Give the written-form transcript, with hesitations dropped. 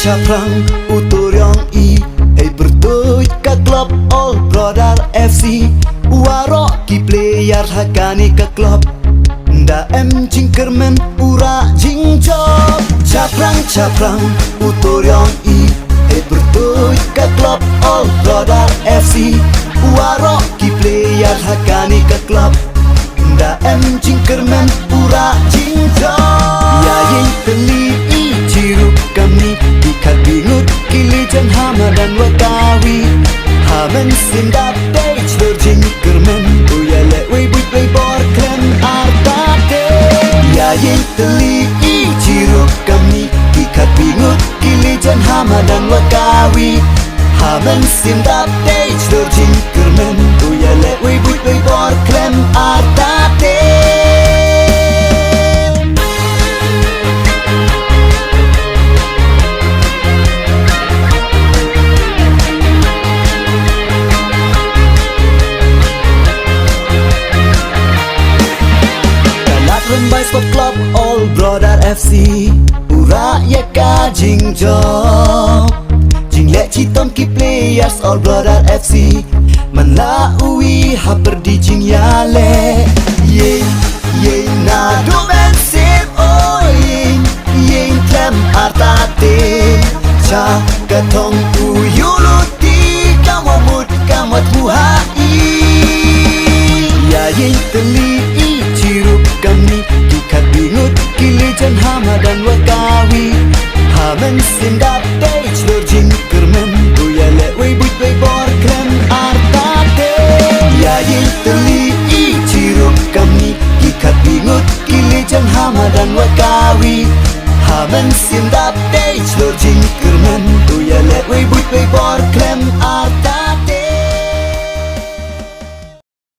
Chaprang utoriong i ay bertuj ka klub All Brother FC Warok ki player hakani ka klub Nda jingkermen ura jingjob Chaprang utoriong i ay bertuj ka klub All Brother FC Warok ki player hakani ka klub Nda jingkermen ura jingjob Ya yin teli i cirup kami Ikat bingut kili jan hama dan wakawi Hamen sindap page lorjing kermen Uya leway buit way bor krem artate Ya yin teli i cirup kami Ikat bingut kili jan hama dan wakawi Hamen sindap page lorjing kermen Uya leway buit way bor krem artate By Sport Club All Brother FC Ura ya ka jingjo Jing le chitom ki players All Brother FC Man la ui ha perdi jing ya le Ye na do ben sip oh ye klem artate Cha katong uyuluti kamamut kamat muhai Ya ye teli i cirup kami Ikat bingut kili jan hama dan wakawi Hamen sindap page lorjing kermen Uya leway buit way bor krem artate Ya ye teli i cirup kami Ikat bingut kili jan hama dan wakawi Hamen sindap page lorjing kermen Uya leway buit way bor krem